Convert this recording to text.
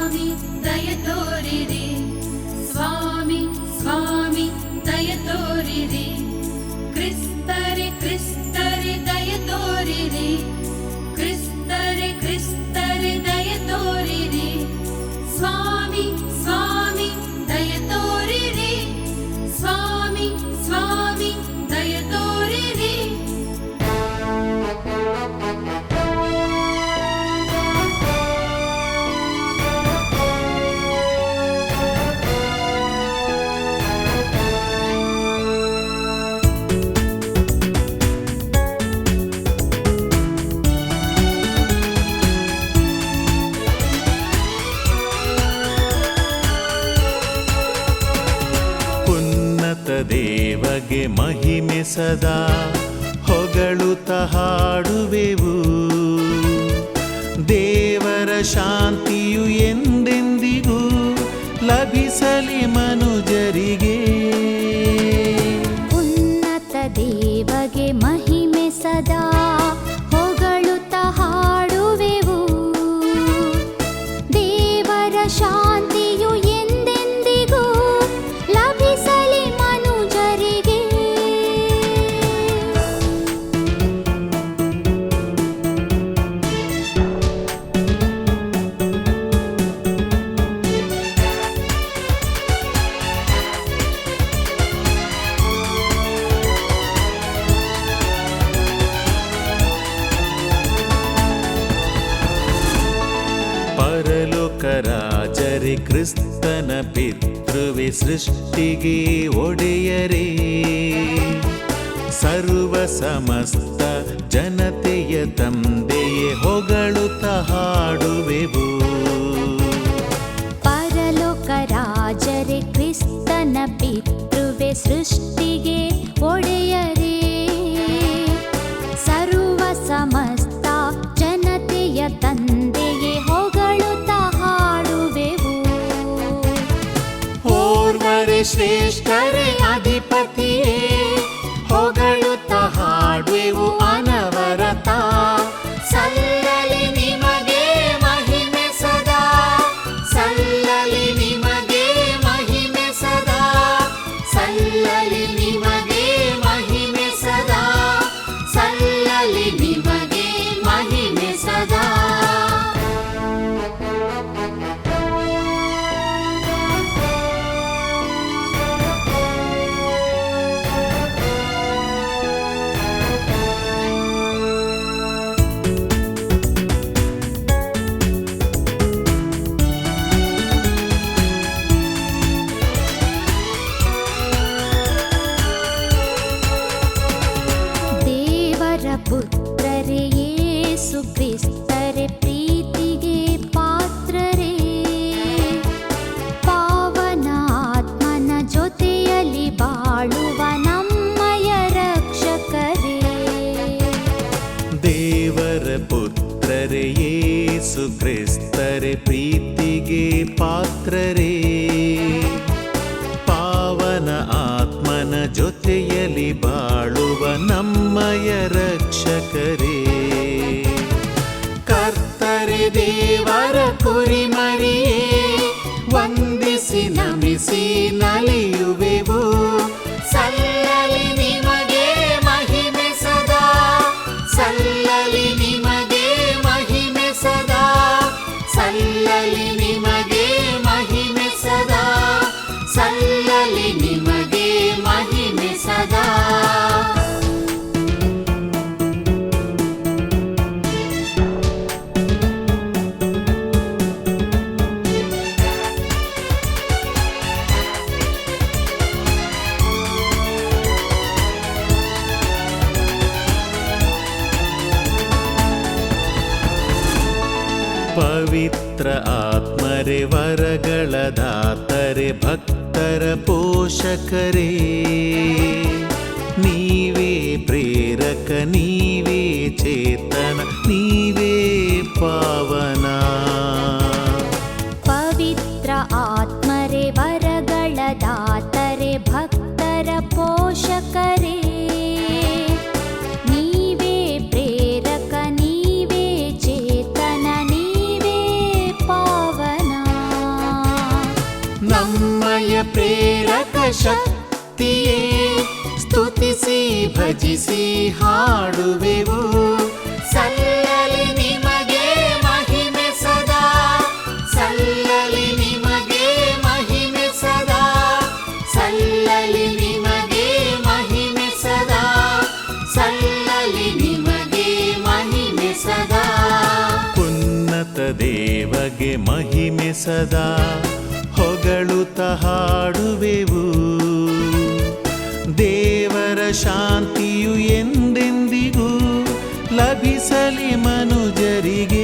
ಸ್ವಾಮಿ ದಯ ತೋರಿರಿ, ಸ್ವಾಮಿ ಸ್ವಾಮಿ ದಯ ತೋರಿರಿ, ಕ್ರಿಸ್ತರೆ ಕ್ರಿಸ್ತರೆ ದಯ ತೋರಿರಿ, ಕ್ರಿಸ್ತರೆ ಕ್ರಿಸ್ತರೆ ದಯ ತೋರಿರಿ, ಸ್ವಾಮಿ ಸ್ವಾಮಿ ದಯ ತೋರಿರಿ, ಸ್ವಾಮಿ ಸ್ವಾಮಿ ದಯ ತೋರಿರಿ. ದೇವಗೆ ಮಹಿಮೆ ಸದಾ ಹೊಗಳುತ್ತ ಹಾಡುವೆವು. ದೇವರ ಶಾಂತಿಯು ಎಂದೆಂದಿಗೂ ಲಭಿಸಲಿ ಮನುಜರಿಗೆ. ಉನ್ನತ ದೇವಗೆ ಮಹಿಮೆ ಸದಾ ಹೊಗಳುತ್ತ ಹಾಡುವೆವು. ದೇವರ ಶಾಂತಿಯು ಎಂದೆಂದಿಗೂ ಲಭಿಸಲಿ ಮನುಜರಿಗೆ. ಪರಲೋಕ ರಾಜರೇ, ಕ್ರಿಸ್ತನ ಪಿತೃವೆ, ಸೃಷ್ಟಿಗೆ ಒಡೆಯರೇ, ಸರ್ವ ಸಮಸ್ತ ಜನತೆಯ ತಂದೆಯೇ ಹೊಗಳುತ್ತ ಹಾಡುವೆವು. ಪರಲೋಕ ರಾಜರೇ, ಕ್ರಿಸ್ತನ ಪಿತೃವೆ, ಸೃಷ್ಟಿಗೆ ಒಡೆಯರೇ, ಸರ್ವ ಸಮಸ್ತ ಜನತೆಯ ತಂದೆಯೇ ಹೊಗಳುತ್ತ ಹಾಡುವೆವು. ಓರ್ವರೇ ಶ್ರೇಷ್ಠರೇ ಅಧಿಪತಿಯೇ, ಹೊಗಳುತ್ತ ಹಾಡುವೆವು ಅನವರತ. ಸಲ್ಲಲಿ ನಿಮಗೆ ಮಹಿಮೆ ಸದಾ, ಸಲ್ಲಲಿ ನಿಮಗೆ ಮಹಿಮೆ ಸದಾ, ಸಲ್ಲಲಿ ನಿಮಗೆ ಮಹಿಮೆ ಸದಾ, ಸಲ್ಲಲಿ ನಿಮಗೆ ಮಹಿಮೆ ಸದಾ. ದೇವರ ಪುತ್ರರೇ, ಯೇಸು ಕ್ರಿಸ್ತರೇ, ಪ್ರೀತಿಗೆ ಪಾತ್ರರೇ, ಪಾವನ ಆತ್ಮನ ಜೊತೆಯಲ್ಲಿ ಬಾಳುವ ನಮ್ಮಯ ರಕ್ಷಕರೇ. ದೇವರ ಪುತ್ರರೇ, ಯೇಸು ಕ್ರಿಸ್ತರೇ, ಪ್ರೀತಿಗೆ ಪಾತ್ರರೇ, ಪಾವನ ಆತ್ಮನ ಜೊತೆಯಲ್ಲಿ ಬಾಳುವ ನಮ್ಮಯ ರಕ್ಷಕರೇ. ಕರ್ತರೆ ದೇವರ ಕುರಿಮರಿಯೇ, ವಂದಿಸಿ ನಮಿಸಿ ನಲಿಯುವೆವು. ಸಲ್ಲಲಿ ನಿಮಗೆ ಮಹಿಮೆ ಸದಾ, ಸಲ್ಲಲಿ ನಿಮಗೆ ಮಹಿಮೆ ಸದಾ, ಸಲ್ಲಲಿ ನಿಮಗೆ ಮಹಿಮೆ ಸದಾ, ಸಲ್ಲಲಿ ನಿಮಗೆ ಮಹಿಮೆ ಸದಾ. ಪವಿತ್ರ ಆತ್ಮರೇ, ವರಗಳ ದಾತರೆ, ಭಕ್ತರ ಪೋಷಕರೇ, ನೀವೇ ಪ್ರೇರಕ, ನೀವೇ ಚೇತನ, ನೀವೇ ಪಾವನ. ಪವಿತ್ರ ಆತ್ಮರೇ, ವರಗಳ ದಾತರೆ, ಭಕ್ತರ ಪೋಷಕರೇ, ನೀವೇ ಪ್ರೇರಕ, ನೀವೇ ಚೇತನ, ನೀವೇ ಪಾವನ. ಪ್ರೇರಕ ಶಕ್ತಿಯೇ ಸ್ತುತಿಸಿ ಭಜಿಸಿ ಹಾಡುವೆವು. ಸಲ್ಲಲಿ ನಿಮಗೆ ಮಹಿಮೆ ಸದಾ, ಸಲ್ಲಲಿ ನಿಮಗೆ ಮಹಿಮೆ ಸದಾ, ಸಲ್ಲಲಿ ನಿಮಗೆ ಮಹಿಮೆ ಸದಾ, ಸಲ್ಲಲಿ ನಿಮಗೆ ಮಹಿಮೆ ಸದಾ. ಉನ್ನತ ದೇವಗೆ ಮಹಿಮೆ ಸದಾ ಹೊಗಳುತ್ತ ಹಾಡುವೆವು. ದೇವರ ಶಾಂತಿಯು ಎಂದೆಂದಿಗೂ ಲಭಿಸಲಿ ಮನುಜರಿಗೆ.